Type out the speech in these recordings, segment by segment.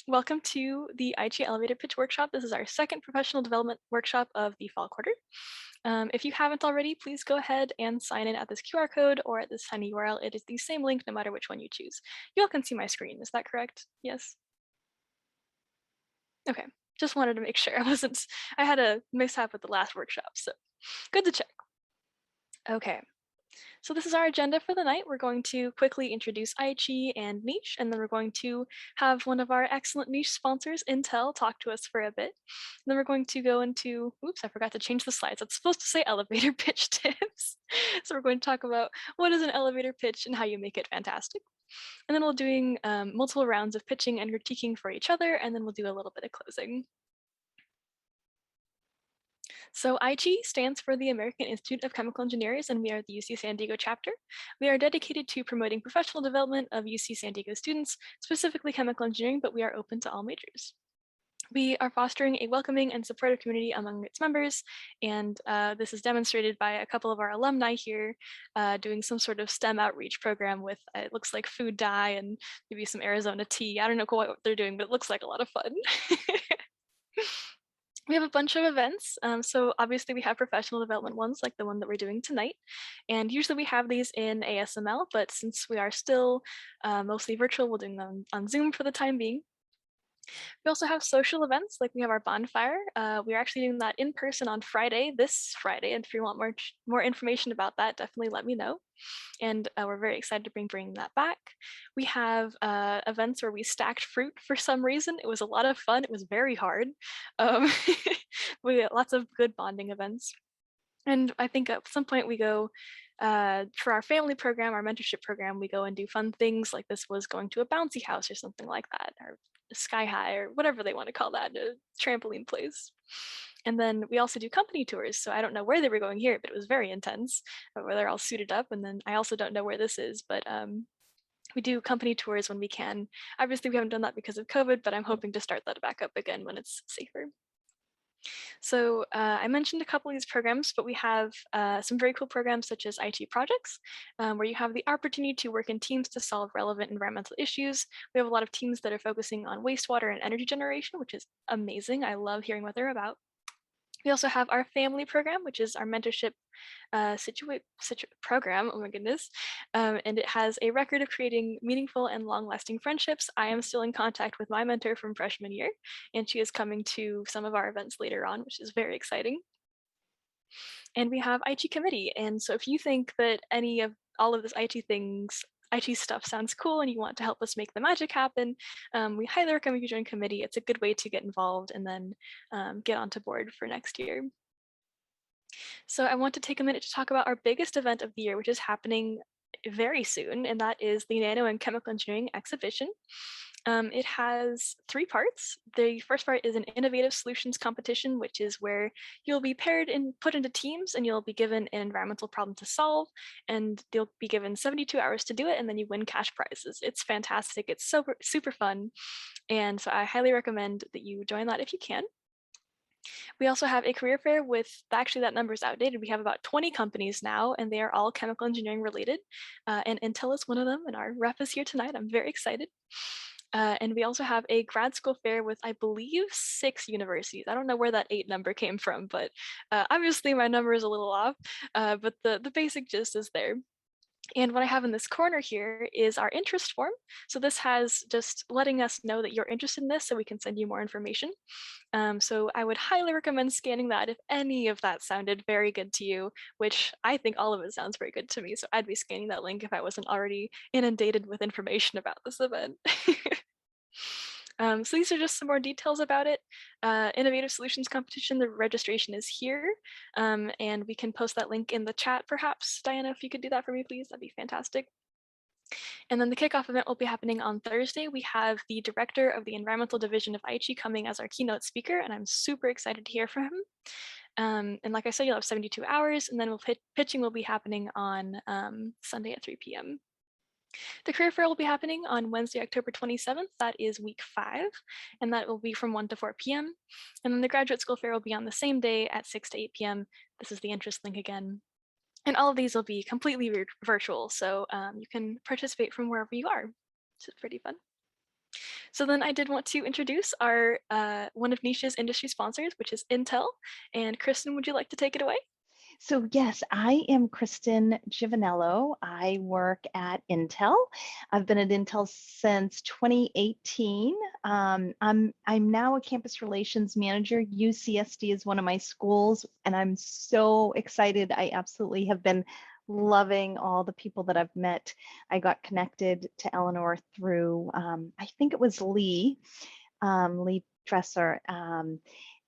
Welcome to the aiche Elevator Pitch Workshop. This is our second professional development workshop of the fall quarter. If you haven't already, please go ahead and sign in at this QR code or at this tiny URL. It is the same link no matter which one you choose. You all can see my screen, is that correct? Yes? Okay, just wanted to make sure I had a mishap with the last workshop, so good to check. Okay. So this is our agenda for the night. We're going to quickly introduce aiche and niche, and then we're going to have one of our excellent niche sponsors, Intel, talk to us for a bit. And then we're going to go into, oops, I forgot to change the slides. It's supposed to say elevator pitch tips. So we're going to talk about what is an elevator pitch and how you make it fantastic. And then we'll doing multiple rounds of pitching and critiquing for each other, and then we'll do a little bit of closing. So aiche stands for the American Institute of Chemical Engineers, and we are the UC San Diego chapter. We are dedicated to promoting professional development of UC San Diego students, specifically chemical engineering, but we are open to all majors. We are fostering a welcoming and supportive community among its members, and this is demonstrated by a couple of our alumni here doing some sort of STEM outreach program with, it looks like food dye and maybe some Arizona tea. I don't know what they're doing, but it looks like a lot of fun. We have a bunch of events. So obviously we have professional development ones like the one that we're doing tonight. And usually we have these in ASML, but since we are still mostly virtual, we'll do them on Zoom for the time being. We also have social events, like we have our bonfire. We are actually doing that in person on Friday, this Friday. And if you want more information about that, definitely let me know. And we're very excited to bring that back. We have events where we stacked fruit for some reason. It was a lot of fun. It was very hard. We had lots of good bonding events. And I think at some point we go for our family program, our mentorship program, we go and do fun things like this was going to a bouncy house or something like that, or sky high or whatever they want to call that, a trampoline place. And then we also do company tours. So I don't know where they were going here, but it was very intense where they're all suited up. And then I also don't know where this is, but we do company tours when we can. Obviously we haven't done that because of COVID, but I'm hoping to start that back up again when it's safer. So I mentioned a couple of these programs, but we have some very cool programs such as IT projects, where you have the opportunity to work in teams to solve relevant environmental issues. We have a lot of teams that are focusing on wastewater and energy generation, which is amazing. I love hearing what they're about. We also have our family program, which is our mentorship program, oh my goodness. And it has a record of creating meaningful and long-lasting friendships. I am still in contact with my mentor from freshman year, and she is coming to some of our events later on, which is very exciting. And we have aiche committee. And so if you think that any of all of this aiche stuff sounds cool and you want to help us make the magic happen, we highly recommend you join committee. It's a good way to get involved and then get onto board for next year. So I want to take a minute to talk about our biggest event of the year, which is happening very soon, and that is the Nano and Chemical Engineering exhibition. It has 3 parts. The first part is an innovative solutions competition, which is where you'll be paired and put into teams and you'll be given an environmental problem to solve, and you'll be given 72 hours to do it, and then you win cash prizes. It's fantastic. It's super fun. And so I highly recommend that you join that if you can. We also have a career fair with, actually that number is outdated. We have about 20 companies now, and they are all chemical engineering related. And Intel is one of them, and our rep is here tonight. I'm very excited. And we also have a grad school fair with, I believe, 6 universities. I don't know where that 8 number came from, but obviously my number is a little off, but the basic gist is there. And what I have in this corner here is our interest form. So this has just letting us know that you're interested in this so we can send you more information. So I would highly recommend scanning that if any of that sounded very good to you, which I think all of it sounds very good to me. So I'd be scanning that link if I wasn't already inundated with information about this event. So these are just some more details about it. Innovative Solutions Competition, the registration is here. And we can post that link in the chat perhaps. Diana, if you could do that for me, please, that'd be fantastic. And then the kickoff event will be happening on Thursday. We have the director of the Environmental Division of aiche coming as our keynote speaker, and I'm super excited to hear from him. And like I said, you'll have 72 hours, and then pitching will be happening on Sunday at 3 p.m. The career fair will be happening on Wednesday, October 27th. That is week 5, and that will be from 1 to 4 p.m. And then the graduate school fair will be on the same day at 6 to 8 p.m. This is the interest link again. And all of these will be completely virtual, so you can participate from wherever you are. It's pretty fun. So then I did want to introduce our one of Niche's industry sponsors, which is Intel. And Kristen, would you like to take it away? So yes, I am Kristen Giovanello. I work at Intel. I've been at Intel since 2018. I'm now a campus relations manager. UCSD is one of my schools, and I'm so excited. I absolutely have been loving all the people that I've met. I got connected to Eleanor through I think it was Lee Dresser.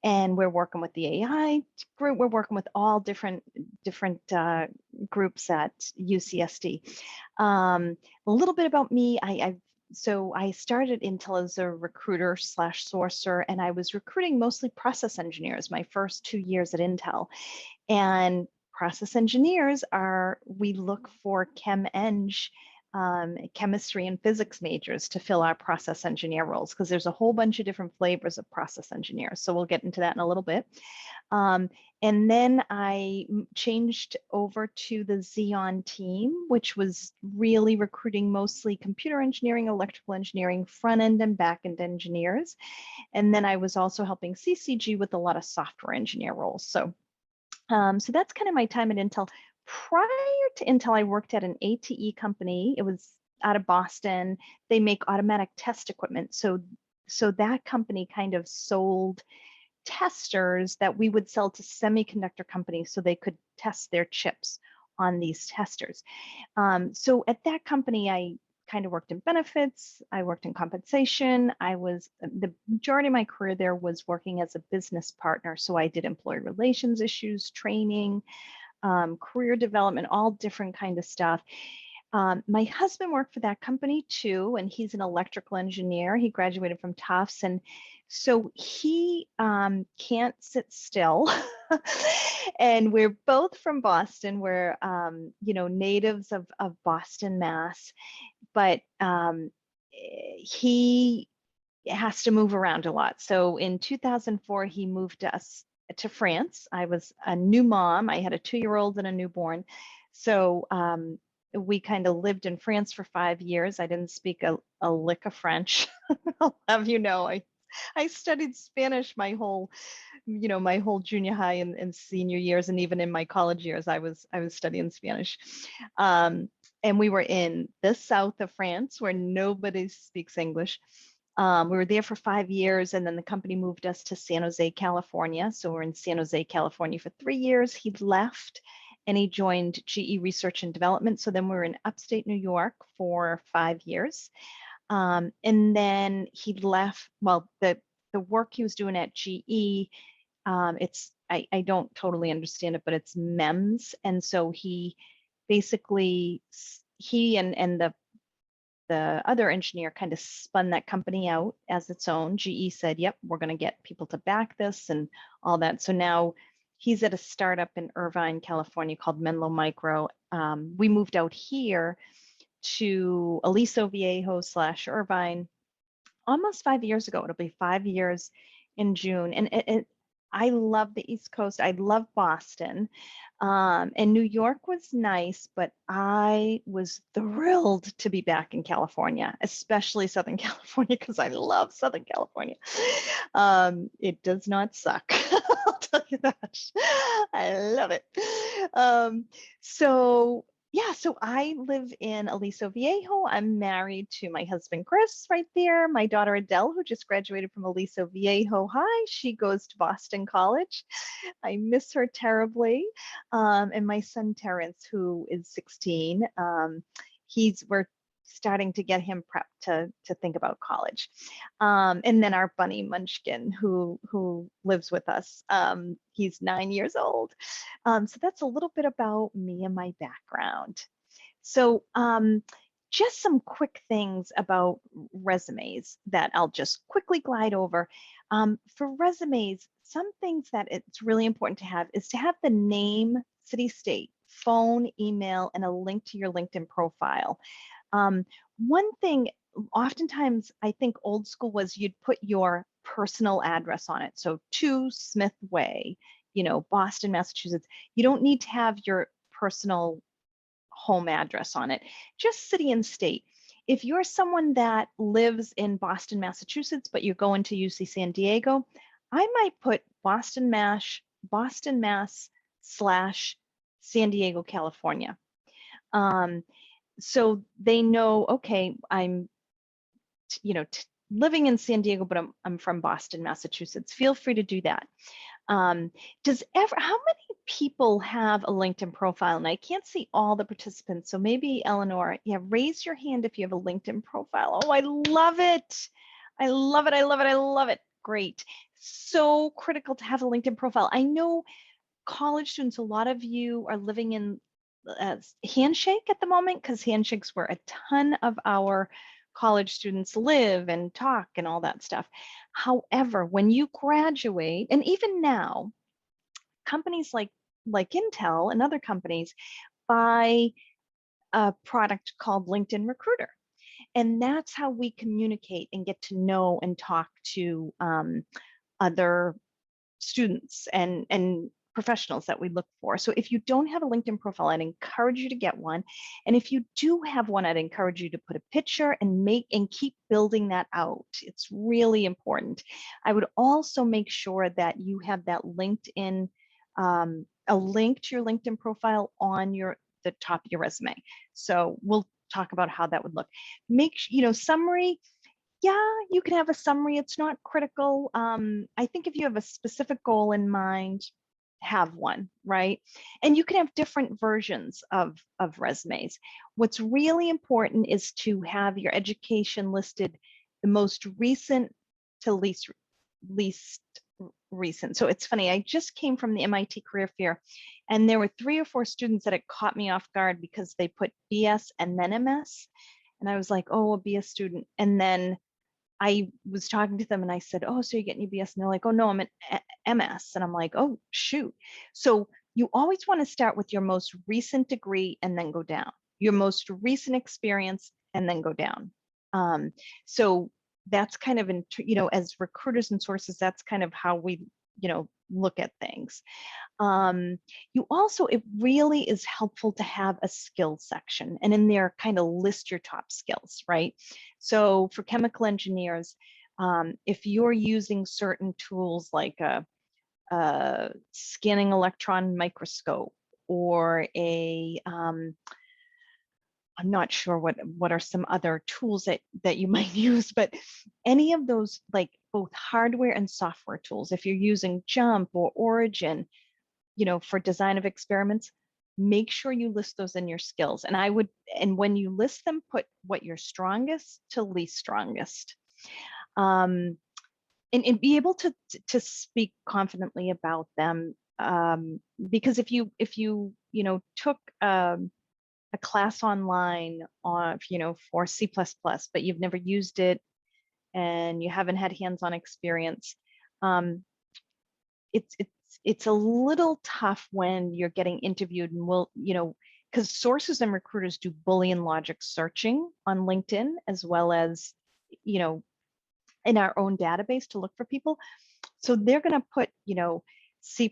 And we're working with the AI group. We're working with all different groups at UCSD. A little bit about me. So I started Intel as a recruiter slash sourcer, and I was recruiting mostly process engineers my first 2 years at Intel. And process engineers we look for chemistry and physics majors to fill our process engineer roles, because there's a whole bunch of different flavors of process engineers. So we'll get into that in a little bit. And then I changed over to the Xeon team, which was really recruiting mostly computer engineering, electrical engineering, front end and back end engineers. And then I was also helping CCG with a lot of software engineer roles. So that's kind of my time at Intel. Prior to Intel, I worked at an ATE company. It was out of Boston. They make automatic test equipment. So that company kind of sold testers that we would sell to semiconductor companies so they could test their chips on these testers. So at that company, I kind of worked in benefits. I worked in compensation. The majority of my career there was working as a business partner. So I did employee relations issues, training, career development, all different kind of stuff. My husband worked for that company too, and he's an electrical engineer. He graduated from Tufts, and so he can't sit still. And we're both from Boston. We're natives of Boston, Mass. But he has to move around a lot. So in 2004, he moved us to France. I was a new mom. I had a 2-year-old and a newborn. So we kind of lived in France for 5 years. I didn't speak a lick of French. I'll have you know, I studied Spanish my whole junior high and senior years, and even in my college years, I was studying Spanish. And we were in the south of France where nobody speaks English. We were there for 5 years, and then the company moved us to San Jose, California. So we're in San Jose, California for 3 years. He left and he joined GE Research and Development. So then we were in upstate New York for 5 years. And then he left, well, the work he was doing at GE, I don't totally understand it, but it's MEMS. And so he and the other engineer kind of spun that company out as its own. GE said, yep, we're going to get people to back this and all that. So now he's at a startup in Irvine, California called Menlo Micro. We moved out here to Aliso Viejo / Irvine almost 5 years ago. It'll be 5 years in June. And I love the East Coast. I love Boston. And New York was nice, but I was thrilled to be back in California, especially Southern California, because I love Southern California. It does not suck. I'll tell you that. I love it. So I live in Aliso Viejo. I'm married to my husband, Chris, right there. My daughter, Adele, who just graduated from Aliso Viejo High. She goes to Boston College. I miss her terribly. And my son, Terrence, who is 16, we're starting to get him prepped to think about college. And then our bunny Munchkin, who lives with us. He's 9 years old. So that's a little bit about me and my background. So just some quick things about resumes that I'll just quickly glide over. For resumes, some things that it's really important to have is to have the name, city, state, phone, email, and a link to your LinkedIn profile. One thing, oftentimes, I think old school was you'd put your personal address on it. So 2 Smith Way, Boston, Massachusetts. You don't need to have your personal home address on it, just city and state. If you're someone that lives in Boston, Massachusetts, but you're going to UC San Diego, I might put Boston, Mass slash San Diego, California. So they know, okay, I'm, living in San Diego, but I'm from Boston, Massachusetts. Feel free to do that. How many people have a LinkedIn profile? And I can't see all the participants. So maybe Eleanor, yeah, raise your hand if you have a LinkedIn profile. Oh, I love it. I love it. I love it. I love it. Great. So critical to have a LinkedIn profile. I know college students, a lot of you are living in Handshake at the moment, because Handshake's where a ton of our college students live and talk and all that stuff. However, when you graduate, and even now, companies like Intel and other companies buy a product called LinkedIn Recruiter. And that's how we communicate and get to know and talk to other students and professionals that we look for. So if you don't have a LinkedIn profile, I'd encourage you to get one. And if you do have one, I'd encourage you to put a picture and keep building that out. It's really important. I would also make sure that you have that LinkedIn, a link to your LinkedIn profile on the top of your resume. So we'll talk about how that would look. Summary, yeah, you can have a summary. It's not critical. I think if you have a specific goal in mind, have one, right? And you can have different versions of resumes. What's really important is to have your education listed the most recent to least recent. So it's funny, I just came from the MIT Career Fair, and there were 3 or 4 students that it caught me off guard because they put BS and then MS. And I was like, oh, a BS student. And then I was talking to them and I said, oh, so you're getting your BS? And they're like, oh, no, I'm an MS. And I'm like, oh, shoot. So you always want to start with your most recent degree and then go down, your most recent experience and then go down. So that's kind of, as recruiters and sources, that's kind of how we, look at things. It really is helpful to have a skills section, and in there kind of list your top skills, right? So for chemical engineers, if you're using certain tools like a scanning electron microscope or I'm not sure what are some other tools that you might use, but any of those, like both hardware and software tools, if you're using Jump or Origin, for design of experiments, make sure you list those in your skills. And when you list them, put what you're strongest to least strongest. And be able to speak confidently about them. Because if you took a class online for C++, but you've never used it and you haven't had hands-on experience, it's a little tough when you're getting interviewed and because sources and recruiters do Boolean logic searching on LinkedIn, as well as, in our own database to look for people. So they're going to put, C++,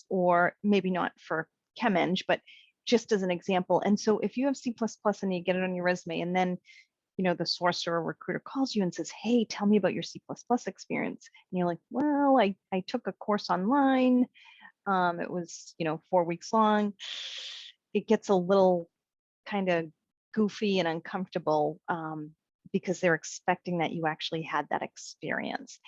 or maybe not for ChemEng, but just as an example. And so if you have C++ and you get it on your resume, and then the source or a recruiter calls you and says, hey, tell me about your C++ experience. And you're like, well, I took a course online. It was, 4 weeks long. It gets a little kind of goofy and uncomfortable because they're expecting that you actually had that experience.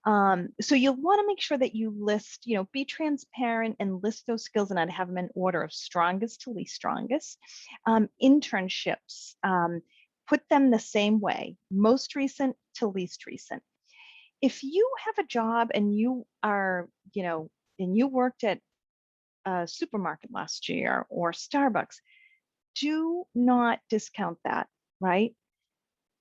So you'll want to make sure that you list, be transparent and list those skills, and I'd have them in order of strongest to least strongest. Internships, put them the same way, most recent to least recent. If you have a job and you are, and you worked at a supermarket last year or Starbucks, do not discount that, right?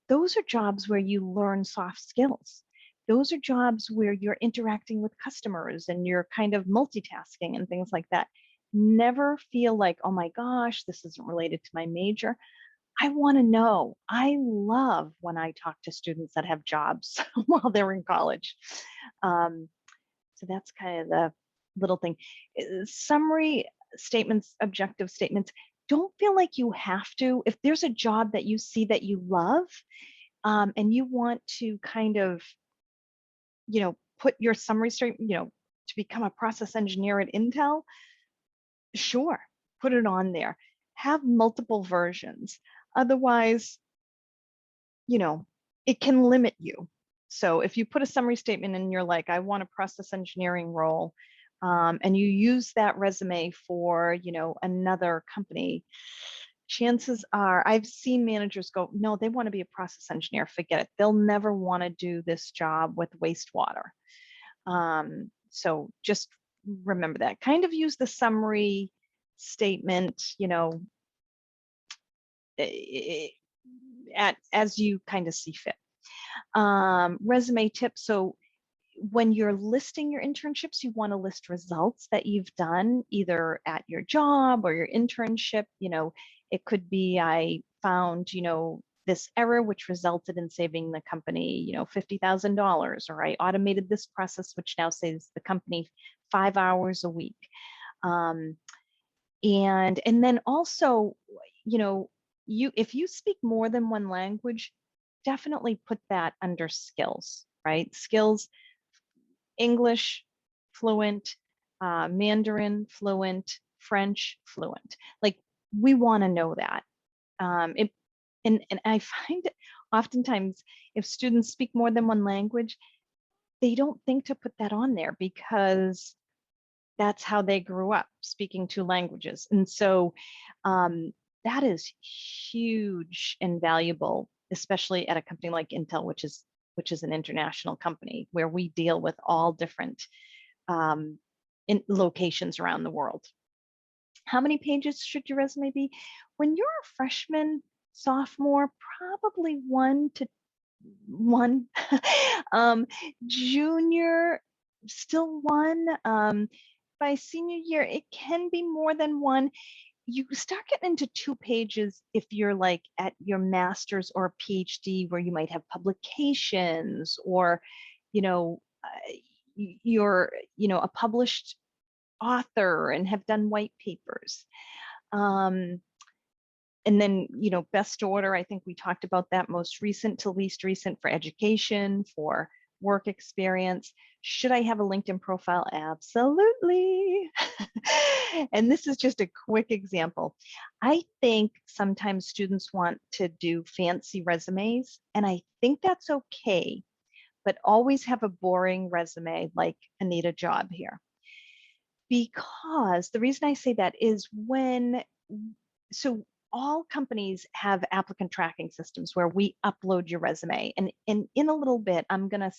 Those are jobs where you learn soft skills. Those are jobs where you're interacting with customers and you're kind of multitasking and things like that. Never feel like, oh my gosh, this isn't related to my major. I want to know. I love when I talk to students that have jobs while they're in college. So that's kind of the little thing. Summary statements, objective statements. don't feel like you have to. If there's a job that you see that you love, and you want to kind of, put your summary straight, to become a process engineer at Intel, sure, put it on there. Have multiple versions. Otherwise, you know, it can limit you. So if you put a summary statement and you're like, I want a process engineering role, and you use that resume for, another company, chances are I've seen managers go, no, they want to be a process engineer. Forget it. They'll never want to do this job with wastewater. So just remember that. Kind of use the summary statement, as you kind of see fit. Resume tips. So when you're listing your internships, you want to list results that you've done either at your job or your internship. It could be I found, this error which resulted in saving the company, $50,000, or I automated this process which now saves the company 5 hours a week. And then also, if you speak more than one language, definitely put that under skills, right? Skills, English fluent, Mandarin fluent, French fluent. Like, we want to know that. And I find oftentimes if students speak more than one language, they don't think to put that on there because that's how they grew up, speaking two languages. And so that is huge and valuable, especially at a company like Intel, which is an international company where we deal with all different in locations around the world. How many pages should your resume be? When you're a freshman, sophomore, probably one. Junior, still one. By senior year, it can be more than one. You start getting into 2 pages if you're like at your master's or PhD, where you might have publications, or you're a published author and have done white papers. And then, best order, I think we talked about that, most recent to least recent for education, for work experience. Should I have a LinkedIn profile? Absolutely. And this is just a quick example. I think sometimes students want to do fancy resumes, and I think that's okay, but always have a boring resume like I need a job here. Because the reason I say that is so all companies have applicant tracking systems where we upload your resume, and in a little bit I'm going to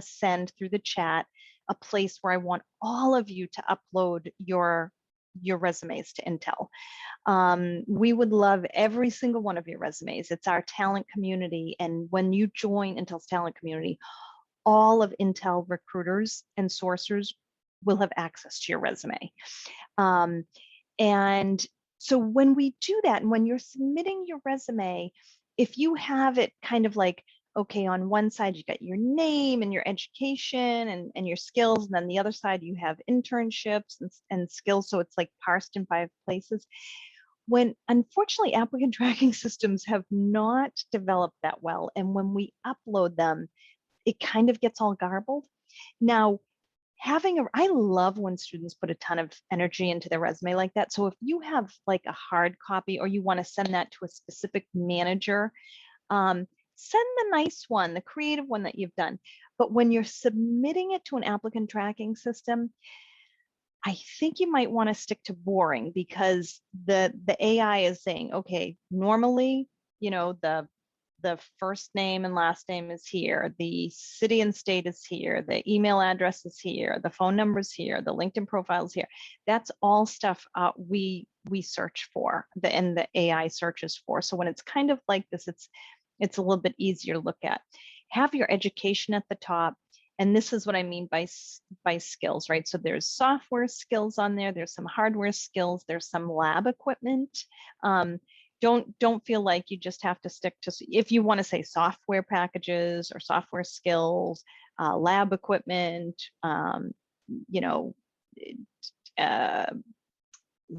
send through the chat a place where I want all of you to upload your resumes to Intel. We would love every single one of your resumes. It's our talent community, and when you join Intel's talent community, all of Intel recruiters and sourcers will have access to your resume. And so when we do that, and when you're submitting your resume, if you have it kind of like, okay, on one side you got your name and your education and your skills, and then the other side you have internships and skills, so it's like parsed in 5 places. When unfortunately applicant tracking systems have not developed that well, and when we upload them, it kind of gets all garbled. Now, I love when students put a ton of energy into their resume like that. So if you have like a hard copy, or you want to send that to a specific manager, send the nice one, the creative one that you've done. But when you're submitting it to an applicant tracking system, I think you might want to stick to boring, because the AI is saying, okay, normally, the first name and last name is here, the city and state is here, the email address is here, the phone number is here, the LinkedIn profile is here. That's all stuff we search for, and the AI searches for. So when it's kind of like this, it's a little bit easier to look at. Have your education at the top. And this is what I mean by skills, right? So there's software skills on there, there's some hardware skills, there's some lab equipment. Don't feel like you just have to stick to, if you want to say software packages or software skills, lab equipment,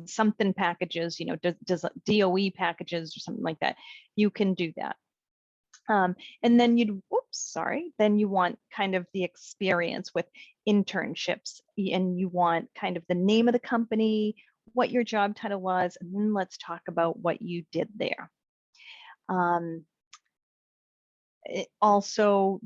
something packages, does DOE packages or something like that, you can do that. And then then you want kind of the experience with internships, and you want kind of the name of the company, what your job title was, and then let's talk about what you did there. Also,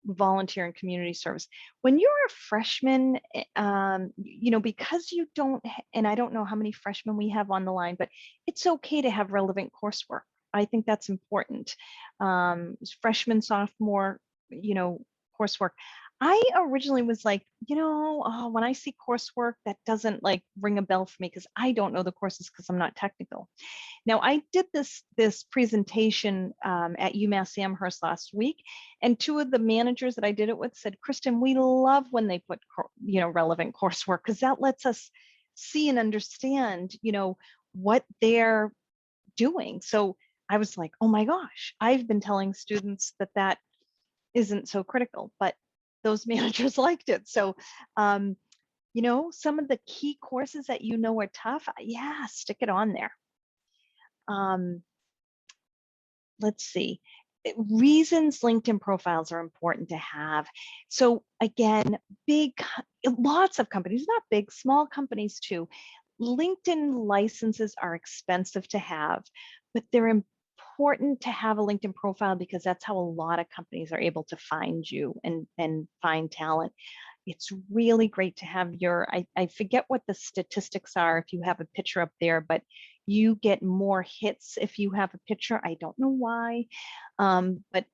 volunteer and community service. When you're a freshman, because you don't, and I don't know how many freshmen we have on the line, but it's okay to have relevant coursework. I think that's important. Freshman, sophomore, coursework. I originally was like, when I see coursework, that doesn't like ring a bell for me because I don't know the courses because I'm not technical. Now, I did this presentation at UMass Amherst last week, and two of the managers that I did it with said, "Kristen, we love when they put relevant coursework because that lets us see and understand what they're doing." So I was like, "Oh my gosh, I've been telling students that isn't so critical," but those managers liked it. So some of the key courses that are tough, yeah, stick it on there. Let's see. Reasons LinkedIn profiles are important to have. So again, lots of companies, not big, small companies too. LinkedIn licenses are expensive to have, but they're important to have a LinkedIn profile because that's how a lot of companies are able to find you and find talent. It's really great to have I forget what the statistics are if you have a picture up there, but you get more hits if you have a picture. I don't know why, but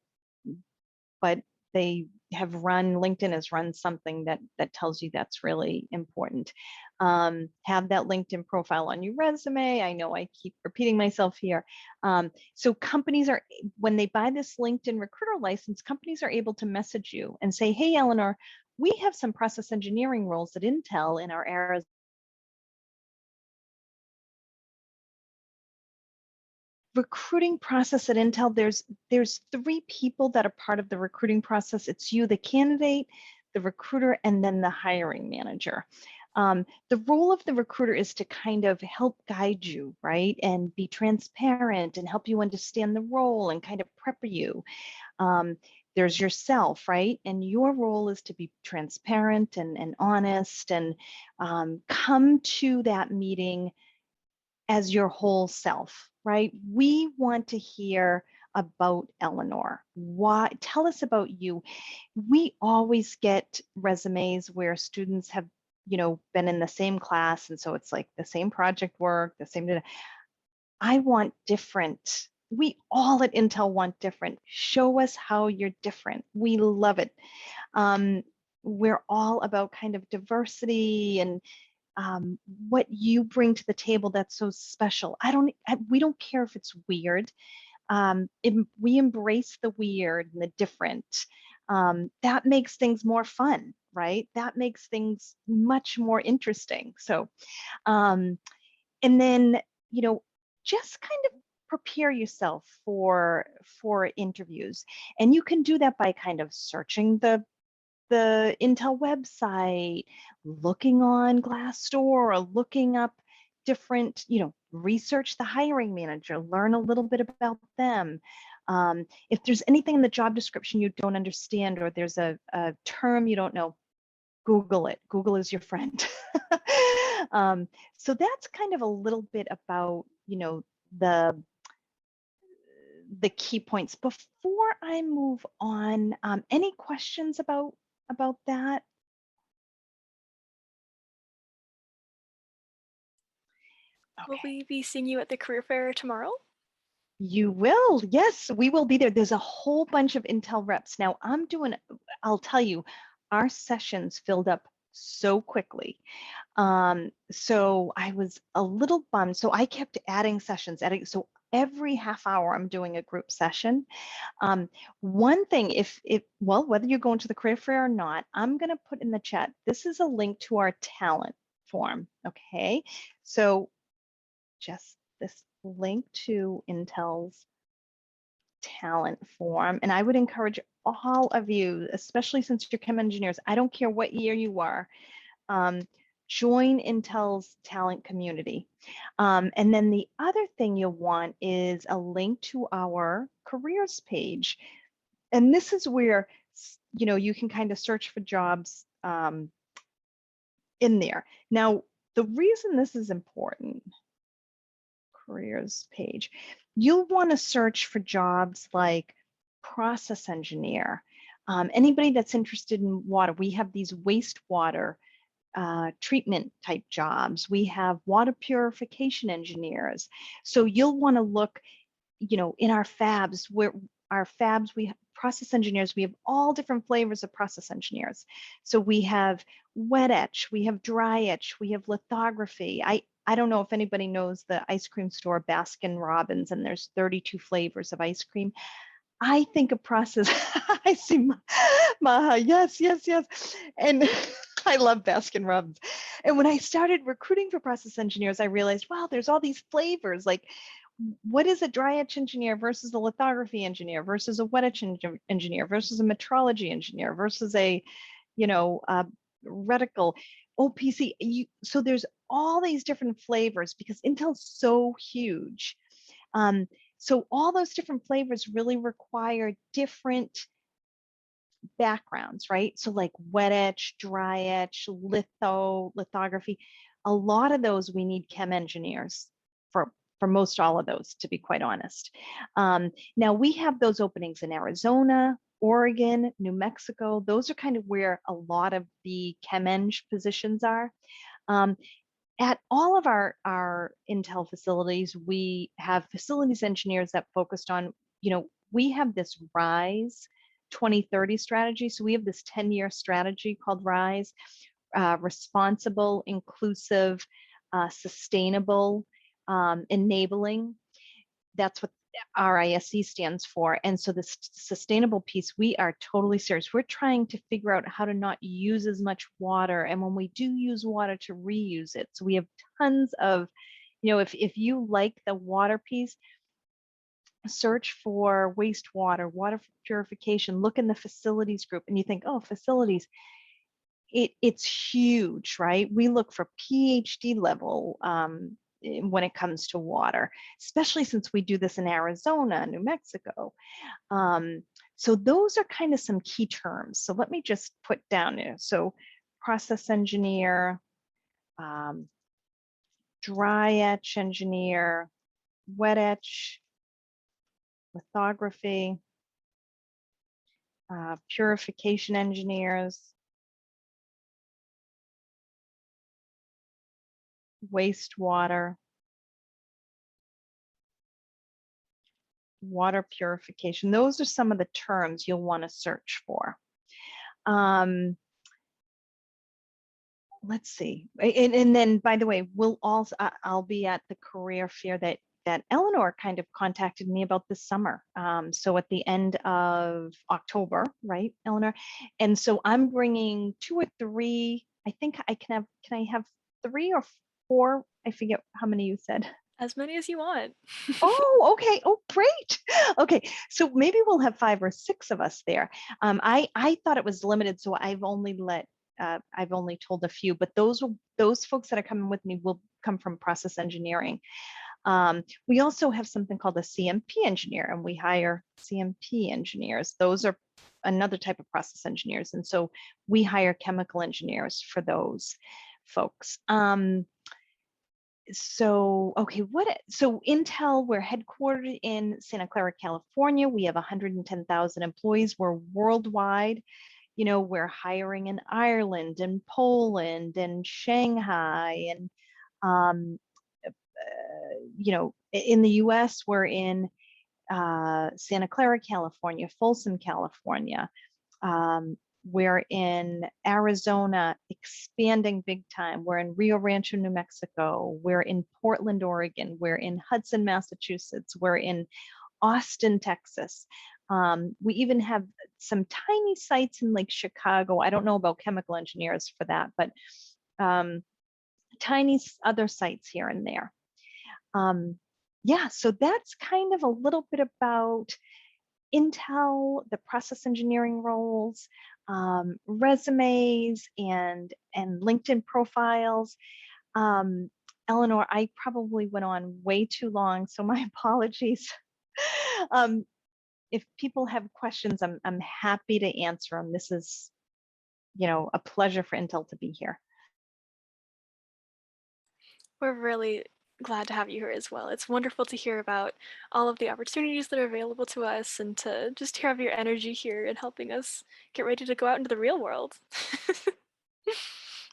LinkedIn has run something that tells you that's really important. Have that LinkedIn profile on your resume. I know I keep repeating myself here. So companies when they buy this LinkedIn recruiter license, companies are able to message you and say, "Hey, Eleanor, we have some process engineering roles at Intel in our areas." Recruiting process at Intel, there's 3 people that are part of the recruiting process. It's you, the candidate, the recruiter, and then the hiring manager. The role of the recruiter is to kind of help guide you, right? And be transparent and help you understand the role and kind of prepare you. There's yourself, right? And your role is to be transparent and honest and come to that meeting as your whole self, right? We want to hear about Eleanor. Why? Tell us about you. We always get resumes where students have, been in the same class, and so it's like the same project work, the same. I want different. We all at Intel want different. Show us how you're different. We love it. We're all about kind of diversity and what you bring to the table that's so special. We don't care if it's weird. We embrace the weird and the different. That makes things more fun, right? That makes things much more interesting. So, and then, just kind of prepare yourself for interviews. And you can do that by kind of searching the Intel website, looking on Glassdoor, or looking up different, research the hiring manager, learn a little bit about them. If there's anything in the job description you don't understand, or there's a term you don't know, Google it. Google is your friend. So that's kind of a little bit about, the key points. Before I move on, any questions about that? Will Okay. we be seeing you at the career fair tomorrow? You will. Yes, we will be there. There's a whole bunch of Intel reps. Now I'll tell you, our sessions filled up so quickly. So I was a little bummed. So I kept adding sessions, so every half hour I'm doing a group session. One thing, whether you're going to the career fair or not, I'm going to put in the chat, this is a link to our talent form. Okay. So just this link to Intel's talent form. And I would encourage all of you, especially since you're chem engineers, I don't care what year you are, join Intel's talent community. And then the other thing you'll want is a link to our careers page. And this is where, you can kind of search for jobs in there. Now, the reason this is important, careers page, you'll want to search for jobs like process engineer. Anybody that's interested in water, we have these wastewater treatment type jobs. We have water purification engineers. So you'll want to look, in our fabs, we have process engineers, we have all different flavors of process engineers. So we have wet etch, we have dry etch, we have lithography. I don't know if anybody knows the ice cream store Baskin Robbins, and there's 32 flavors of ice cream. I think a process, I see Maha, yes, yes, yes. And I love Baskin Robbins. And when I started recruiting for process engineers, I realized, wow, there's all these flavors. Like, what is a dry etch engineer versus a lithography engineer versus a wet etch engineer versus a metrology engineer versus a, reticle, OPC. So there's all these different flavors because Intel's so huge. So all those different flavors really require different backgrounds, right? So like wet etch, dry etch, lithography, a lot of those we need chem engineers for most all of those, to be quite honest. Now we have those openings in Arizona, Oregon, New Mexico. Those are kind of where a lot of the chem eng positions are. At all of our Intel facilities, we have facilities engineers that focused on, we have this RISE 2030 strategy. So we have this 10-year strategy called RISE, responsible, inclusive, sustainable, enabling. That's what RISE stands for. And so this sustainable piece, we are totally serious. We're trying to figure out how to not use as much water. And when we do use water, to reuse it. So we have tons of, if you like the water piece, search for wastewater, water purification, look in the facilities group, and you think, oh, facilities, it's huge, right? We look for PhD level when it comes to water, especially since we do this in Arizona, New Mexico. So those are kind of some key terms. So let me just put down there. So process engineer, dry etch engineer, wet etch, lithography, purification engineers, wastewater, water purification. Those are some of the terms you'll want to search for. Let's see. And then, by the way, I'll be at the career fair that Eleanor kind of contacted me about this summer. So at the end of October, right, Eleanor? And so I'm bringing 2 or 3. I think can I have 3 or 4? I forget how many you said. As many as you want. Oh, okay. Oh, great. Okay, so maybe we'll have 5 or 6 of us there. I thought it was limited, so I've only told a few, but those folks that are coming with me will come from process engineering. We also have something called a CMP engineer, and we hire CMP engineers. Those are another type of process engineers, and so we hire chemical engineers for those folks. So Intel, we're headquartered in Santa Clara, California. We have 110,000 employees. We're worldwide. We're hiring in Ireland and Poland and Shanghai and, in the US, we're in Santa Clara, California, Folsom, California. We're in Arizona, expanding big time. We're in Rio Rancho, New Mexico. We're in Portland, Oregon. We're in Hudson, Massachusetts. We're in Austin, Texas. We even have some tiny sites in like Chicago. I don't know about chemical engineers for that, but tiny other sites here and there. Yeah, so that's kind of a little bit about Intel, the process engineering roles. resumes and LinkedIn profiles. Um, Eleanor, I probably went on way too long, so my apologies. um, if people have questions, I'm happy to answer them. This is, a pleasure for Intel to be here. We're really glad to have you here as well. It's wonderful to hear about all of the opportunities that are available to us and to just hear of your energy here and helping us get ready to go out into the real world.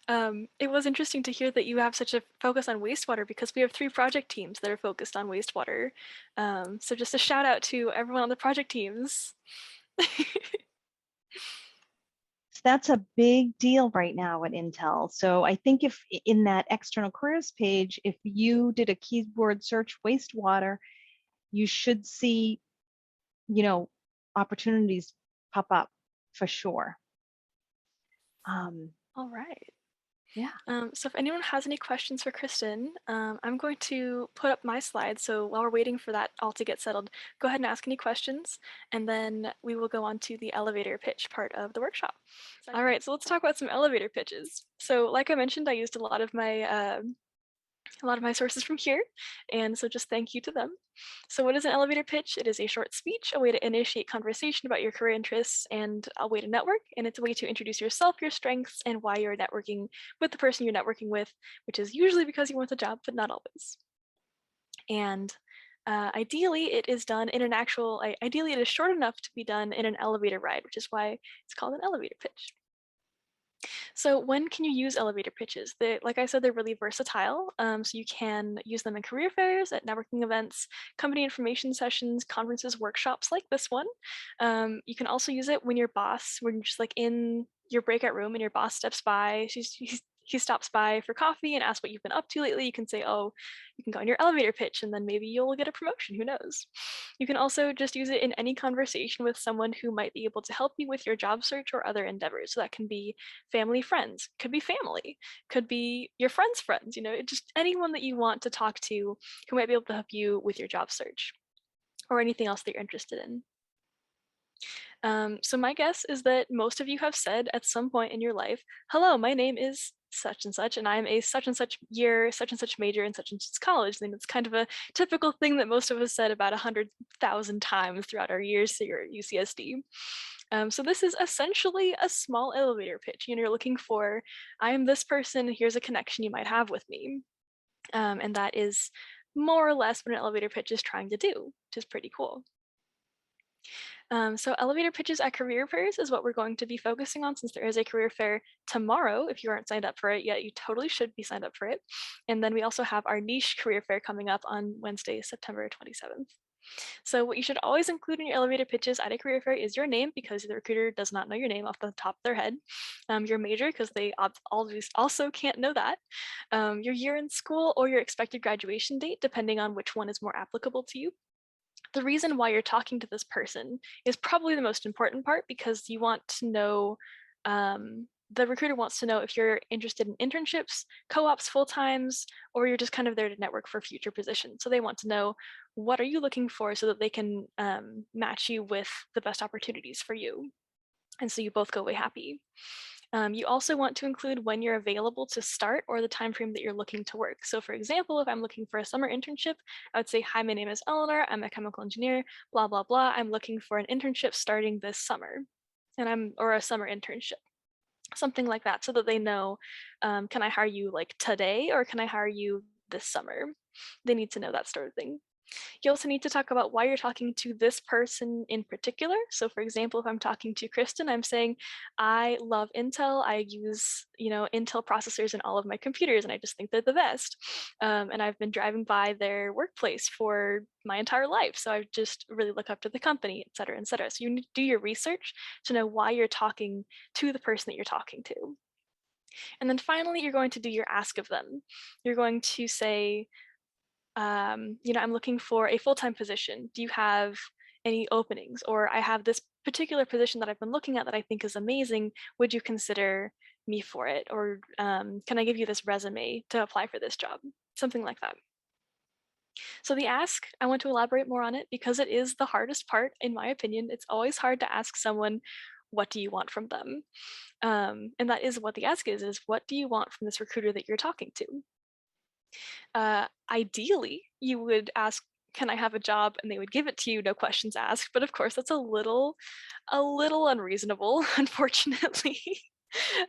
It was interesting to hear that you have such a focus on wastewater because we have 3 project teams that are focused on wastewater. So just a shout out to everyone on the project teams. That's a big deal right now at Intel. So I think if in that external careers page, if you did a keyword search wastewater, you should see, opportunities pop up for sure. All right. Yeah. So if anyone has any questions for Kristen, I'm going to put up my slides. So while we're waiting for that all to get settled, go ahead and ask any questions, and then we will go on to the elevator pitch part of the workshop. All right, so let's talk about some elevator pitches. So like I mentioned, I used a lot of my sources from here, and so just thank you to them. So what is an elevator pitch? It is a short speech, a way to initiate conversation about your career interests, and a way to network, and it's a way to introduce yourself, your strengths, and why you're networking with the person you're networking with, which is usually because you want the job, but not always. And ideally, it is done in an actual, ideally it is short enough to be done in an elevator ride, which is why it's called an elevator pitch. So when can you use elevator pitches? Like I said, they're really versatile. So you can use them in career fairs, at networking events, company information sessions, conferences, workshops like this one. You can also use it when when you're just like in your breakout room and your boss steps by. He stops by for coffee and asks what you've been up to lately. You can say, oh, you can go on your elevator pitch and then maybe you'll get a promotion. Who knows? You can also just use it in any conversation with someone who might be able to help you with your job search or other endeavors. So that can be family, friends, could be family, could be your friends' friends, just anyone that you want to talk to who might be able to help you with your job search or anything else that you're interested in. So my guess is that most of you have said at some point in your life, hello, my name is such and I'm a such and such year, such and such major in such and such college. I mean, it's kind of a typical thing that most of us said about 100,000 times throughout our years here at UCSD. So this is essentially a small elevator pitch. You're looking for, I am this person, here's a connection you might have with me. And that is more or less what an elevator pitch is trying to do, which is pretty cool. So elevator pitches at career fairs is what we're going to be focusing on since there is a career fair tomorrow. If you aren't signed up for it yet, you totally should be signed up for it. And then we also have our niche career fair coming up on Wednesday, September 27th. So what you should always include in your elevator pitches at a career fair is your name, because the recruiter does not know your name off the top of their head. Your major, because they always also can't know that. Your year in school or your expected graduation date, depending on which one is more applicable to you. The reason why you're talking to this person is probably the most important part, because you want to know, the recruiter wants to know if you're interested in internships, co-ops, full-times, or you're just kind of there to network for future positions. So they want to know, what are you looking for, so that they can match you with the best opportunities for you. And so you both go away happy. You also want to include when you're available to start or the time frame that you're looking to work. So for example, if I'm looking for a summer internship, I would say, hi, my name is Eleanor, I'm a chemical engineer, blah, blah, blah. I'm looking for an internship starting this summer, or a summer internship, something like that, so that they know, can I hire you like today, or can I hire you this summer? They need to know that sort of thing. You also need to talk about why you're talking to this person in particular. So for example, if I'm talking to Kristen, I'm saying, I love Intel. I use, Intel processors in all of my computers, and I just think they're the best. And I've been driving by their workplace for my entire life. So I just really look up to the company, et cetera, et cetera. So you need to do your research to know why you're talking to the person that you're talking to. And then finally, you're going to do your ask of them. You're going to say, I'm looking for a full-time position. Do you have any openings? Or I have this particular position that I've been looking at that I think is amazing. Would you consider me for it? Or can I give you this resume to apply for this job? Something like that. So the ask, I want to elaborate more on it because it is the hardest part, in my opinion. It's always hard to ask someone, what do you want from them? And that is what the ask is what do you want from this recruiter that you're talking to? Ideally, you would ask, can I have a job? And they would give it to you, no questions asked. But of course, that's a little unreasonable, unfortunately.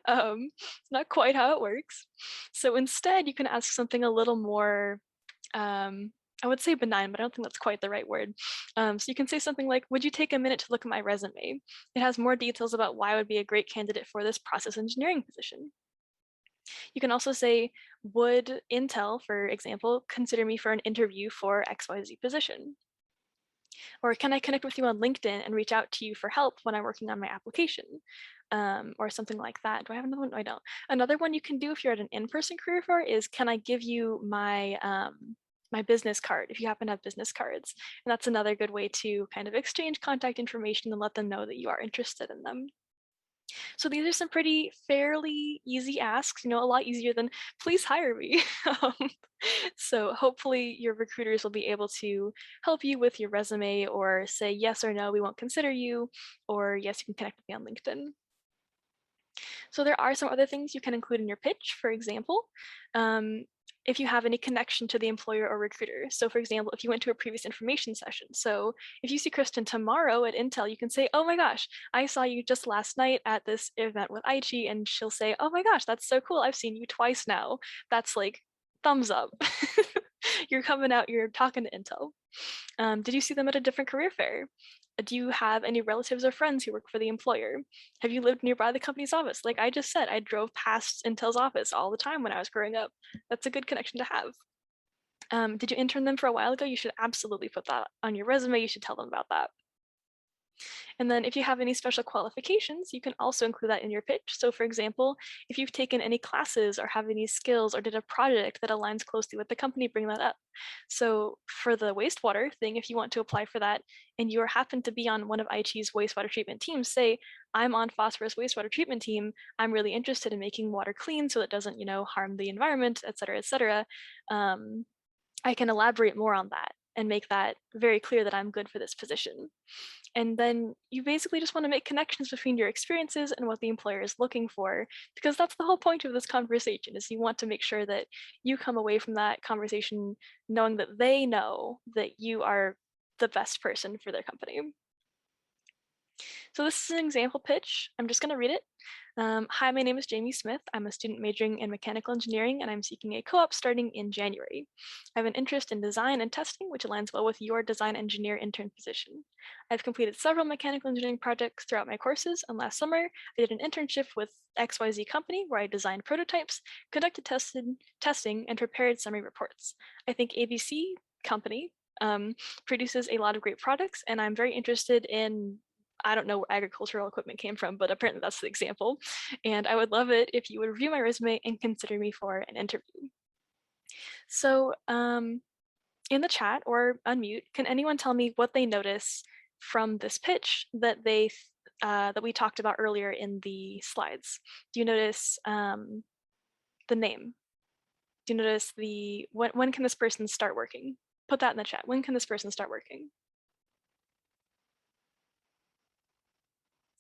It's not quite how it works. So instead, you can ask something a little more, I would say benign, but I don't think that's quite the right word. So you can say something like, would you take a minute to look at my resume? It has more details about why I would be a great candidate for this process engineering position. You can also say, would Intel, for example, consider me for an interview for XYZ position? Or can I connect with you on LinkedIn and reach out to you for help when I'm working on my application? Or something like that. Do I have another one? No, I don't. Another one you can do if you're at an in-person career fair is, can I give you my my business card if you happen to have business cards? And that's another good way to kind of exchange contact information and let them know that you are interested in them. So these are some pretty fairly easy asks, a lot easier than please hire me. Um, so hopefully your recruiters will be able to help you with your resume or say yes or no, we won't consider you, or yes, you can connect with me on LinkedIn. So there are some other things you can include in your pitch. For example, if you have any connection to the employer or recruiter. So for example, if you went to a previous information session. So if you see Kristen tomorrow at Intel, you can say, oh my gosh, I saw you just last night at this event with Aichi, and she'll say, oh my gosh, that's so cool. I've seen you twice now. That's like thumbs up. You're coming out, you're talking to Intel. Did you see them at a different career fair? Do you have any relatives or friends who work for the employer? Have you lived nearby the company's office? Like I just said, I drove past Intel's office all the time when I was growing up. That's a good connection to have. Did you intern them for a while ago? You should absolutely put that on your resume. You should tell them about that. And then if you have any special qualifications, you can also include that in your pitch. So for example, if you've taken any classes or have any skills or did a project that aligns closely with the company, bring that up. So for the wastewater thing, if you want to apply for that and you happen to be on one of aiche's wastewater treatment teams, say, I'm on phosphorus wastewater treatment team, I'm really interested in making water clean so it doesn't, harm the environment, et cetera, et cetera. I can elaborate more on that and make that very clear that I'm good for this position. And then you basically just want to make connections between your experiences and what the employer is looking for, because that's the whole point of this conversation, is you want to make sure that you come away from that conversation knowing that they know that you are the best person for their company. So this is an example pitch. I'm just going to read it. Hi, my name is Jamie Smith. I'm a student majoring in mechanical engineering, and I'm seeking a co-op starting in January. I have an interest in design and testing, which aligns well with your design engineer intern position. I've completed several mechanical engineering projects throughout my courses, and last summer, I did an internship with XYZ company where I designed prototypes, conducted testing, and prepared summary reports. I think ABC company produces a lot of great products, and I'm very interested in, I don't know where agricultural equipment came from, but apparently that's the example. And I would love it if you would review my resume and consider me for an interview. So in the chat or unmute, can anyone tell me what they notice from this pitch that that we talked about earlier in the slides? Do you notice the name? Do you notice when can this person start working? Put that in the chat. When can this person start working?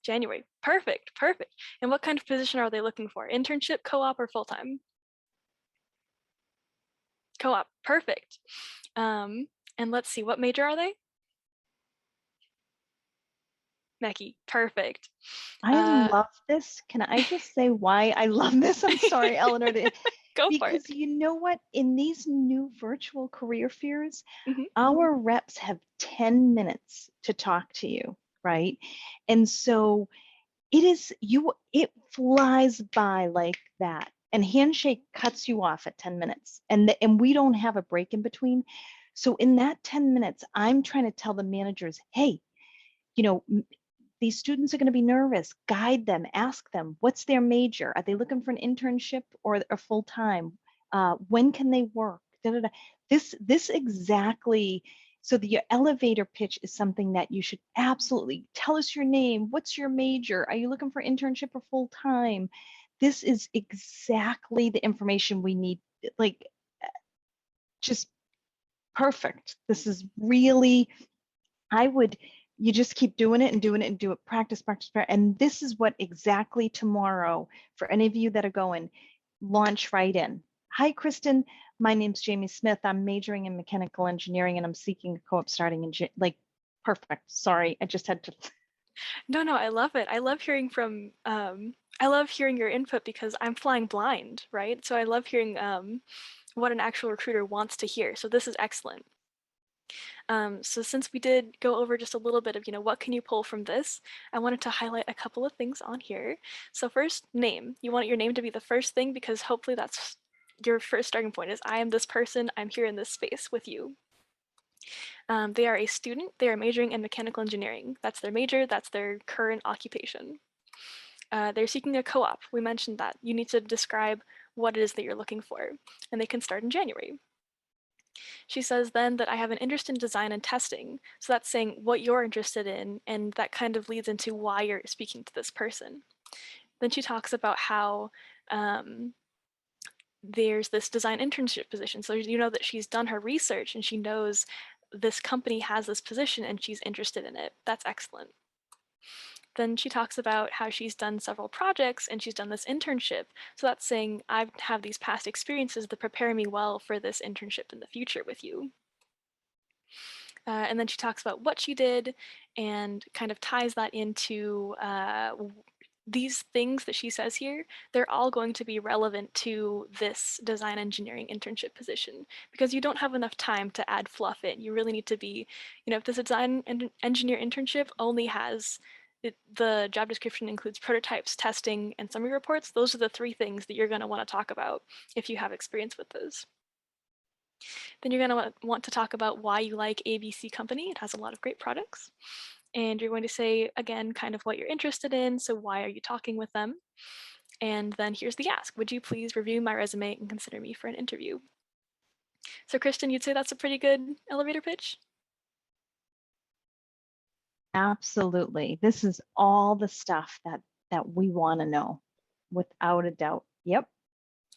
January. Perfect, perfect. And what kind of position are they looking for? Internship, co-op, or full-time? Co-op, perfect. And let's see, what major are they? Mechie, perfect. I love this. Can I just say why I love this? I'm sorry, Eleanor. Go for it. Because you know what? In these new virtual career fairs, Mhm. our reps have 10 minutes to talk to you, right? And so it flies by like that. And Handshake cuts you off at 10 minutes. And we don't have a break in between. So in that 10 minutes, I'm trying to tell the managers, hey, these students are going to be nervous. Guide them, ask them, what's their major? Are they looking for an internship or full time? When can they work? Da, da, da. This exactly. So your elevator pitch is something that you should absolutely tell us your name. What's your major? Are you looking for internship or full time? This is exactly the information we need. Like, just perfect. This is really, I would you just keep doing it and doing it and do it, practice, practice, practice. And this is what exactly tomorrow, for any of you that are going, launch right in. Hi, Kristen. My name's Jamie Smith. I'm majoring in mechanical engineering and I'm seeking a co-op starting in like, perfect. Sorry, I just had to. No, no, I love it. I love hearing from, I love hearing your input because I'm flying blind, right? So I love hearing what an actual recruiter wants to hear. So this is excellent. So since we did go over just a little bit of, what can you pull from this, I wanted to highlight a couple of things on here. So first, name. You want your name to be the first thing because hopefully that's your first starting point is I am this person, I'm here in this space with you. They are a student, they are majoring in mechanical engineering. That's their major, that's their current occupation. They're seeking a co-op. We mentioned that. You need to describe what it is that you're looking for, and they can start in January. She says then that I have an interest in design and testing. So that's saying what you're interested in, and that kind of leads into why you're speaking to this person. Then she talks about how there's this design internship position. So you know that she's done her research and she knows this company has this position and she's interested in it. That's excellent. Then she talks about how she's done several projects and she's done this internship. So that's saying I have these past experiences that prepare me well for this internship in the future with you. And then she talks about what she did and kind of ties that into these things that she says here. They're all going to be relevant to this design engineering internship position because you don't have enough time to add fluff in. You really need to be, if this design engineer internship only has the job description includes prototypes, testing, and summary reports. Those are the three things that you're going to want to talk about if you have experience with those. Then you're going to want to talk about why you like ABC Company. It has a lot of great products. And you're going to say, again, kind of what you're interested in. So why are you talking with them? And then here's the ask. Would you please review my resume and consider me for an interview? So Kristen, you'd say that's a pretty good elevator pitch? Absolutely. This is all the stuff that we want to know, without a doubt. Yep.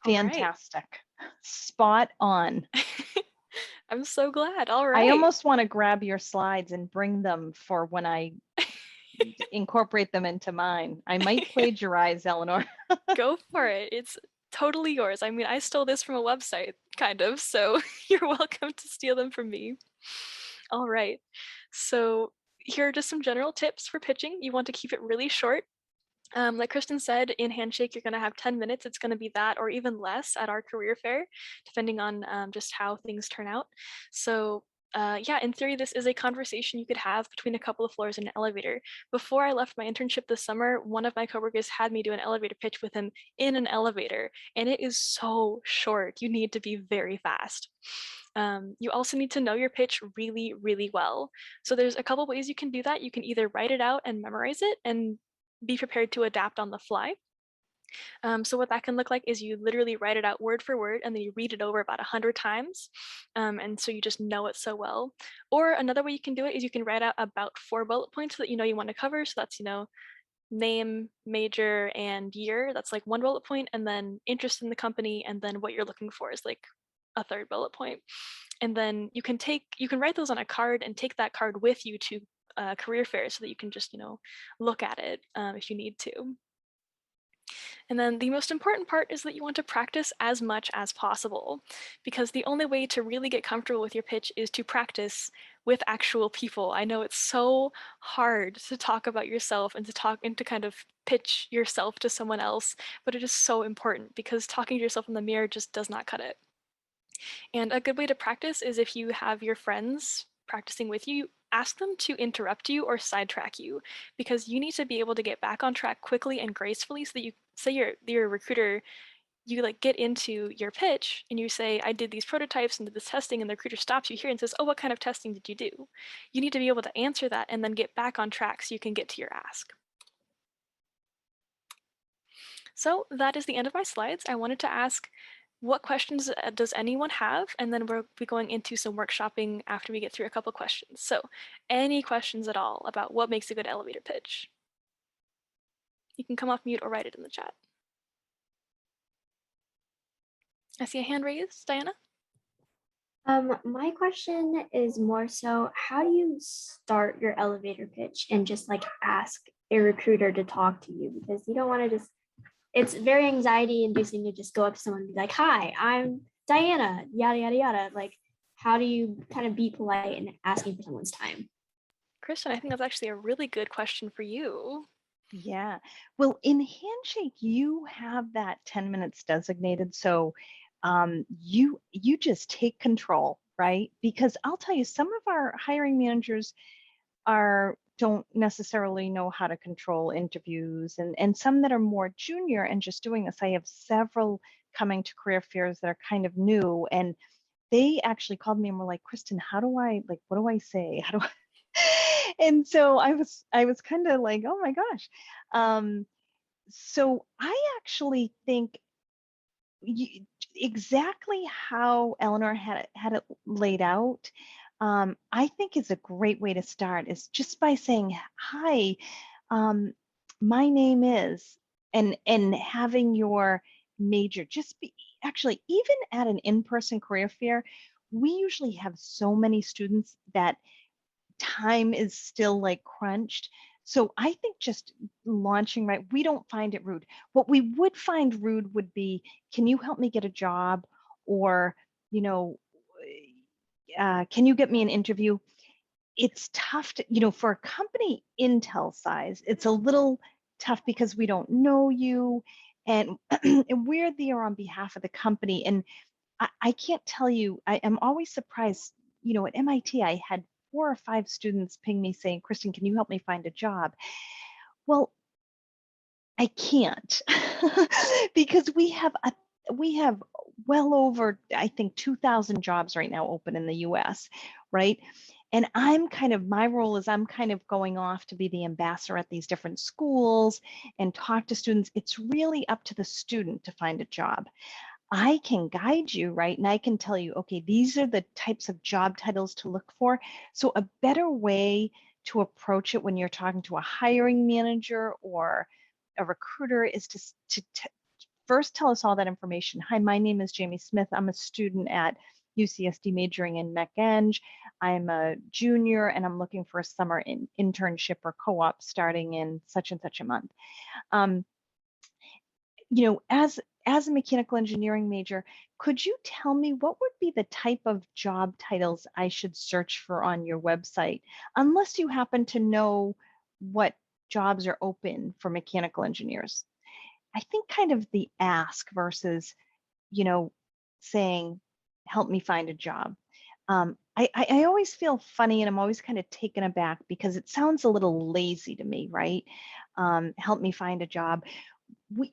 All right. Fantastic. Spot on. I'm so glad. All I right. almost want to grab your slides and bring them for when I incorporate them into mine. I might plagiarize, Eleanor. Go for it. It's totally yours. I mean, I stole this from a website, kind of, so you're welcome to steal them from me. All right. So here are just some general tips for pitching. You want to keep it really short. Like Kristen said, in Handshake, you're going to have 10 minutes. It's going to be that or even less at our career fair, depending on just how things turn out. So yeah, in theory, this is a conversation you could have between a couple of floors in an elevator. Before I left my internship this summer, one of my coworkers had me do an elevator pitch with him in an elevator, and it is so short. You need to be very fast. You also need to know your pitch really, really well. So there's a couple ways you can do that. You can either write it out and memorize it and be prepared to adapt on the fly. So what that can look like is you literally write it out word for word and then you read it over about 100 times. And so you just know it so well. Or another way you can do it is you can write out about 4 bullet points that you know you want to cover. So that's, name, major, and year. That's like 1 bullet point, and then interest in the company, and then what you're looking for is like a 3rd bullet point. And then you can write those on a card and take that card with you to career fairs so that you can just, look at it if you need to. And then the most important part is that you want to practice as much as possible because the only way to really get comfortable with your pitch is to practice with actual people. I know it's so hard to talk about yourself and to talk and to kind of pitch yourself to someone else, but it is so important because talking to yourself in the mirror just does not cut it. And a good way to practice is if you have your friends practicing with you, ask them to interrupt you or sidetrack you because you need to be able to get back on track quickly and gracefully so that you say your recruiter you like get into your pitch and you say I did these prototypes and did this testing and the recruiter stops you here and says, "Oh, what kind of testing did you do?" You need to be able to answer that and then get back on track so you can get to your ask. So that is the end of my slides. I wanted to ask what questions does anyone have? And then we'll be going into some workshopping after we get through a couple questions. So any questions at all about what makes a good elevator pitch? You can come off mute or write it in the chat. I see a hand raised, Diana. My question is more so, how do you start your elevator pitch and just like ask a recruiter to talk to you? Because you don't want to just, it's very anxiety inducing to just go up to someone and be like, hi, I'm Diana, yada, yada, yada. Like, how do you kind of be polite and asking for someone's time? Kristen, I think that's actually a really good question for you. Yeah. Well, in Handshake, you have that 10 minutes designated. So you just take control, right? Because I'll tell you, some of our hiring managers are don't necessarily know how to control interviews, and some that are more junior and just doing this. I have several coming to career fairs that are kind of new, and they actually called me and were like, Kristen, how do I, like, what do I say? How do I? And so I was kind of like, oh my gosh. Um, so I actually think you, exactly how Eleanor had it laid out, I think is a great way to start is just by saying, hi, um, my name is, and having your major just be actually even at an in-person career fair, we usually have so many students that time is still like crunched. So I think just launching right, we don't find it rude. What we would find rude would be, can you help me get a job? Or, you know, can you get me an interview? It's tough to, for a company Intel size, it's a little tough because we don't know you, and, and we're there on behalf of the company. And I can't tell you, I am always surprised. At MIT, I had 4 or 5 students ping me saying, Kristen, can you help me find a job? Well, I can't because we have well over, I think, 2,000 jobs right now open in the US, right? And my role is I'm kind of going off to be the ambassador at these different schools and talk to students. It's really up to the student to find a job. I can guide you, right? And I can tell you, okay, these are the types of job titles to look for. So a better way to approach it when you're talking to a hiring manager or a recruiter is to first tell us all that information. Hi, my name is Jamie Smith. I'm a student at UCSD majoring in Mech Eng. I'm a junior and I'm looking for a summer internship or co-op starting in such and such a month. Um, as a mechanical engineering major, could you tell me what would be the type of job titles I should search for on your website? Unless you happen to know what jobs are open for mechanical engineers. I think kind of the ask versus, you know, saying, help me find a job. I always feel funny and I'm always kind of taken aback because it sounds a little lazy to me, right? Help me find a job.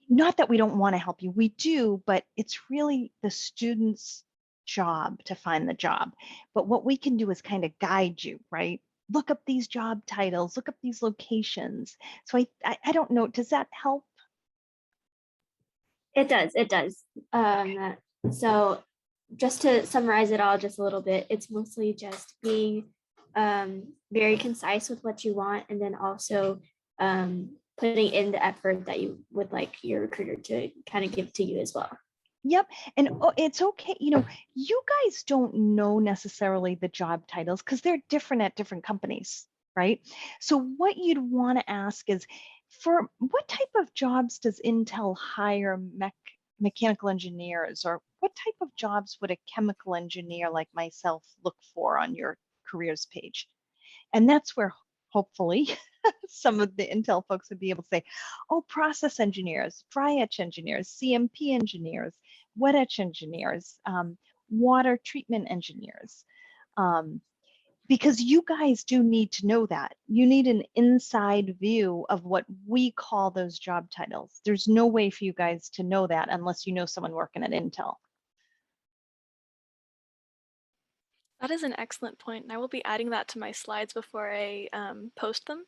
Not that we don't want to help you, we do, but it's really the student's job to find the job. But what we can do is kind of guide you, right? Look up these job titles, look up these locations. So I don't know, does that help? It does, it does. So just to summarize it all just a little bit, it's mostly just being very concise with what you want, and then also putting in the effort that you would like your recruiter to kind of give to you as well. Yep. And it's okay. You guys don't know necessarily the job titles because they're different at different companies, right? So what you'd want to ask is, for what type of jobs does Intel hire mechanical engineers, or what type of jobs would a chemical engineer like myself look for on your careers page? And that's where hopefully some of the Intel folks would be able to say, oh, process engineers, fry etch engineers, CMP engineers, wet etch engineers, water treatment engineers. Um, because you guys do need to know that. You need an inside view of what we call those job titles. There's no way for you guys to know that unless you know someone working at Intel. That is an excellent point, and I will be adding that to my slides before I post them,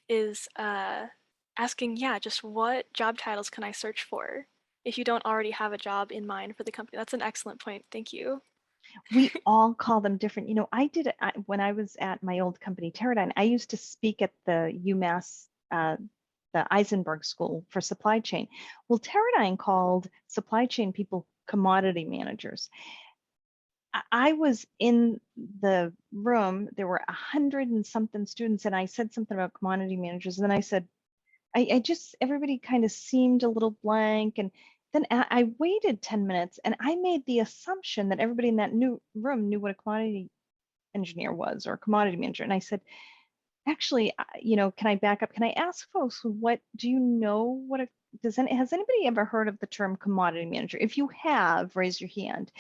is asking, yeah, just what job titles can I search for if you don't already have a job in mind for the company. That's an excellent point. Thank you. We all call them different. I did it when I was at my old company, Teradyne. I used to speak at the UMass, the Eisenberg School for supply chain. Well, Teradyne called supply chain people commodity managers. I was in the room, there were 100 and something students, and I said something about commodity managers. And then I said, I just, everybody kind of seemed a little blank. And then I waited 10 minutes and I made the assumption that everybody in that new room knew what a commodity engineer was or a commodity manager. And I said, actually, can I back up? Can I ask folks, what do you know? Has anybody ever heard of the term commodity manager? If you have, raise your hand.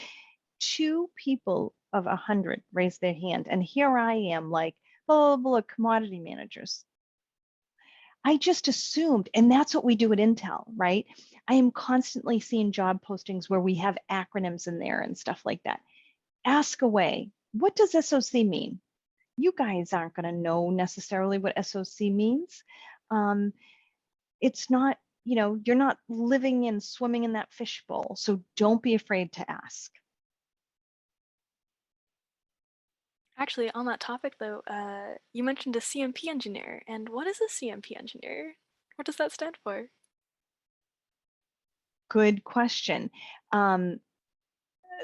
2 people of 100 raised their hand. And here I am like, blah, blah, blah, commodity managers. I just assumed, and that's what we do at Intel, right? I am constantly seeing job postings where we have acronyms in there and stuff like that. Ask away. What does SOC mean? You guys aren't going to know necessarily what SOC means. It's not, you're not living and swimming in that fishbowl. So don't be afraid to ask. Actually, on that topic though, you mentioned a CMP engineer, and what is a CMP engineer? What does that stand for? Good question.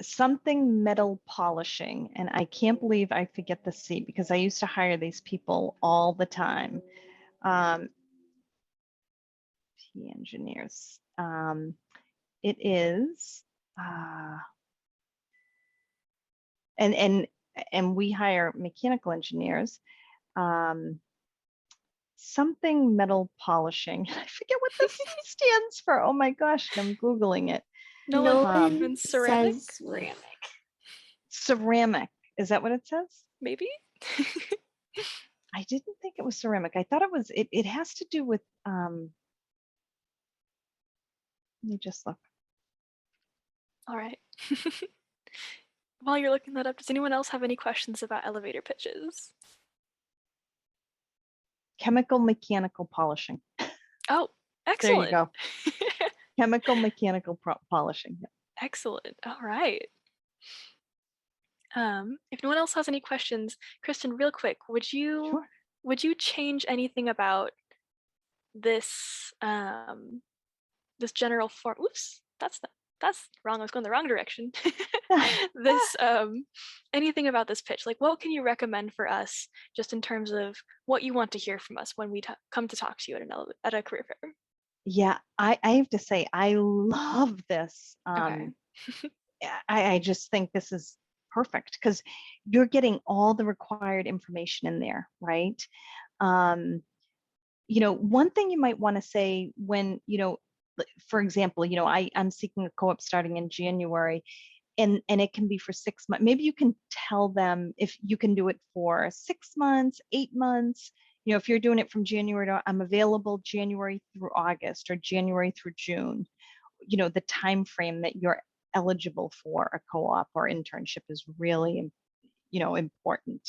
Something metal polishing, and I can't believe I forget the C because I used to hire these people all the time. P engineers. It is, and we hire mechanical engineers. Something metal polishing. I forget what the C stands for. Oh my gosh, I'm Googling it. Nolan ceramic? says ceramic. Ceramic. Is that what it says? Maybe? I didn't think it was ceramic. I thought it was, it has to do with, let me just look. All right. While you're looking that up, does anyone else have any questions about elevator pitches? Chemical mechanical polishing. Oh, There you excellent. go. Chemical mechanical polishing. Excellent. All right. If no one else has any questions, Kristen, real quick, would you change anything about this this general form? Oops, that's wrong. I was going the wrong direction. This anything about this pitch? Like, what can you recommend for us, just in terms of what you want to hear from us when we come to talk to you at a career fair? Yeah, I have to say, I love this. Okay. I just think this is perfect because you're getting all the required information in there, right? One thing you might want to say when, for example, I'm seeking a co-op starting in January, and it can be for 6 months. Maybe you can tell them if you can do it for 6 months, 8 months. If you're doing it from January to, I'm available January through August or January through June. The time frame that you're eligible for a co-op or internship is really, important.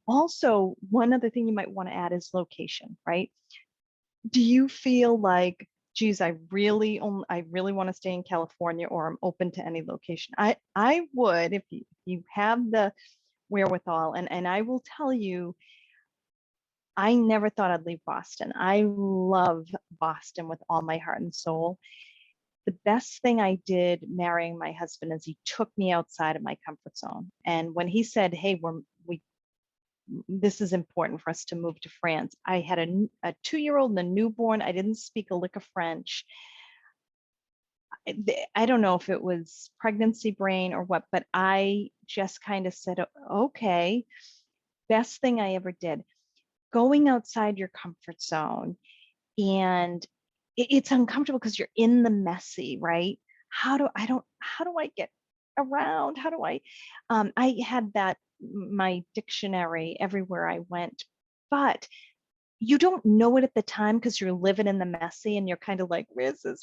Also, one other thing you might want to add is location, right? Do you feel like, geez, I really want to stay in California, or I'm open to any location? I would, if you have the wherewithal, and I will tell you, I never thought I'd leave Boston. I love Boston with all my heart and soul. The best thing I did marrying my husband is he took me outside of my comfort zone. And when he said, hey, this is important for us to move to France, I had a 2-year-old and a newborn. I didn't speak a lick of French. I don't know if it was pregnancy brain or what, but I just kind of said, okay, best thing I ever did. Going outside your comfort zone, and it's uncomfortable because you're in the messy, right? How do I get around? I had that, my dictionary everywhere I went, but you don't know it at the time because you're living in the messy and you're kind of like, where's this,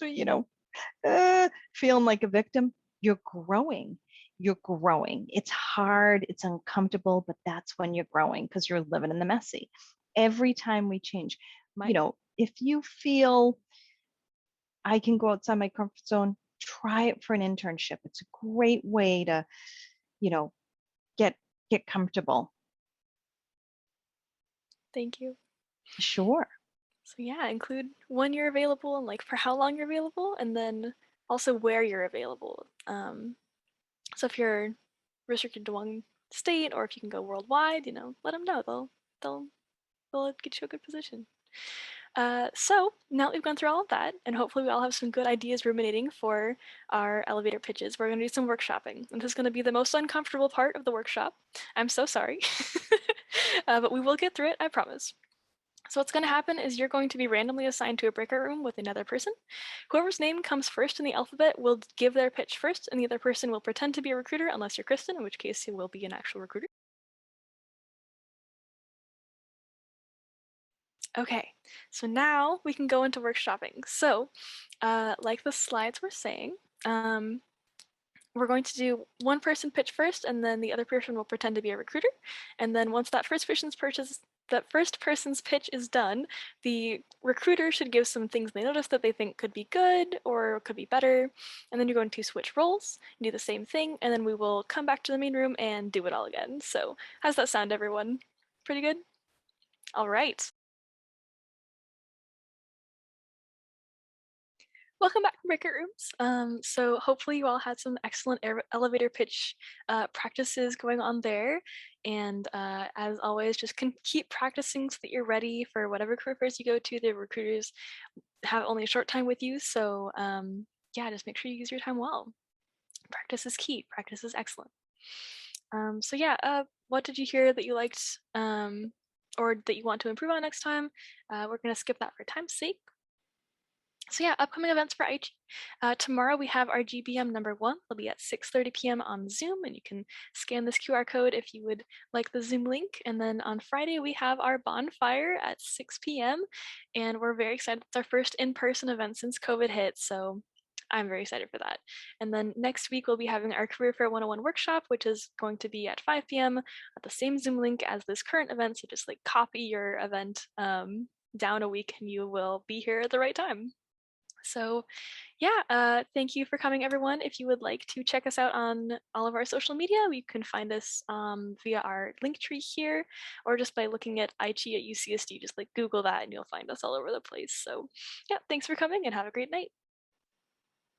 feeling like a victim. You're growing. It's hard, it's uncomfortable, but that's when you're growing because you're living in the messy. Every time we change, if you feel I can go outside my comfort zone, try it for an internship. It's a great way to, get comfortable. Thank you. Sure. So yeah, include when you're available and like for how long you're available, and then also where you're available. So if you're restricted to one state, or if you can go worldwide, let them know. They'll get you a good position. So now that we've gone through all of that, and hopefully we all have some good ideas ruminating for our elevator pitches, we're going to do some workshopping. And this is going to be the most uncomfortable part of the workshop. I'm so sorry. But we will get through it, I promise. So what's going to happen is you're going to be randomly assigned to a breakout room with another person. Whoever's name comes first in the alphabet will give their pitch first, and the other person will pretend to be a recruiter, unless you're Kristen, in which case you will be an actual recruiter. Okay, so now we can go into workshopping. So, like the slides were saying, we're going to do one person pitch first, and then the other person will pretend to be a recruiter. And then once that first person's pitch is done, the recruiter should give some things they notice that they think could be good or could be better. And then you're going to switch roles, do the same thing, and then we will come back to the main room and do it all again. So how's that sound, everyone? Pretty good? All right. Welcome back from breakout rooms. So hopefully you all had some excellent elevator pitch practices going on there. And as always, just keep practicing so that you're ready for whatever career fairs you go to. The recruiters have only a short time with you. So yeah, just make sure you use your time well. Practice is key. Practice is excellent. So yeah, what did you hear that you liked or that you want to improve on next time? We're going to skip that for time's sake. So yeah, upcoming events for aiche. Tomorrow we have our GBM number 1. It'll be at 6:30 p.m. on Zoom, and you can scan this QR code if you would like the Zoom link. And then on Friday we have our bonfire at 6 p.m. and we're very excited. It's our first in-person event since COVID hit, so I'm very excited for that. And then next week we'll be having our Career Fair 101 workshop, which is going to be at 5 p.m. at the same Zoom link as this current event. So just like copy your event down a week and you will be here at the right time. So yeah, thank you for coming, everyone. If you would like to check us out on all of our social media, you can find us via our link tree here, or just by looking at aiche.ucsd. Just like Google that and you'll find us all over the place. So yeah, thanks for coming and have a great night.